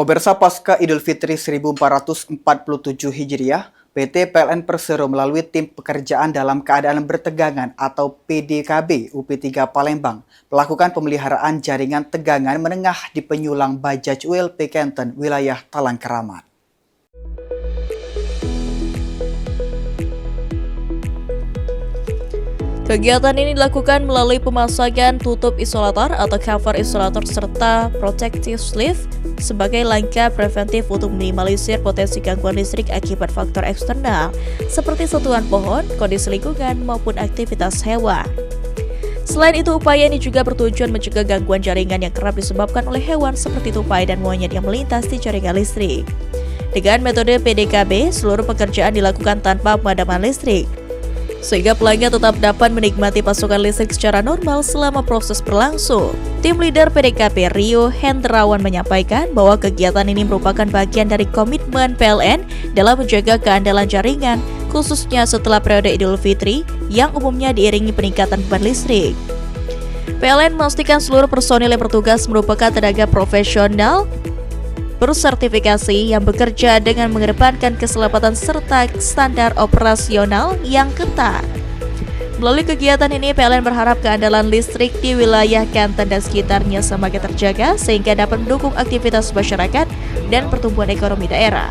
Pemirsa, pasca Idul Fitri 1447 Hijriah, PT PLN Persero melalui Tim Pekerjaan Dalam Keadaan Bertegangan atau PDKB UP3 Palembang melakukan pemeliharaan jaringan tegangan menengah di penyulang Bajaj ULP Kenten, wilayah Talang Keramat. Kegiatan ini dilakukan melalui pemasangan tutup isolator atau cover isolator serta protective sleeve sebagai langkah preventif untuk minimalisir potensi gangguan listrik akibat faktor eksternal seperti sentuhan pohon, kondisi lingkungan, maupun aktivitas hewan. Selain itu, upaya ini juga bertujuan mencegah gangguan jaringan yang kerap disebabkan oleh hewan seperti tupai dan monyet yang melintas di jaringan listrik. Dengan metode PDKB, seluruh pekerjaan dilakukan tanpa pemadaman listrik, sehingga pelanggan tetap dapat menikmati pasokan listrik secara normal selama proses berlangsung. Tim leader PDKB Rio Hendrawan menyampaikan bahwa kegiatan ini merupakan bagian dari komitmen PLN dalam menjaga keandalan jaringan, khususnya setelah periode Idul Fitri yang umumnya diiringi peningkatan beban listrik. PLN memastikan seluruh personil yang bertugas merupakan tenaga profesional bersertifikasi yang bekerja dengan mengedepankan keselamatan serta standar operasional yang ketat. Melalui kegiatan ini, PLN berharap keandalan listrik di wilayah Kenten dan sekitarnya semakin terjaga sehingga dapat mendukung aktivitas masyarakat dan pertumbuhan ekonomi daerah.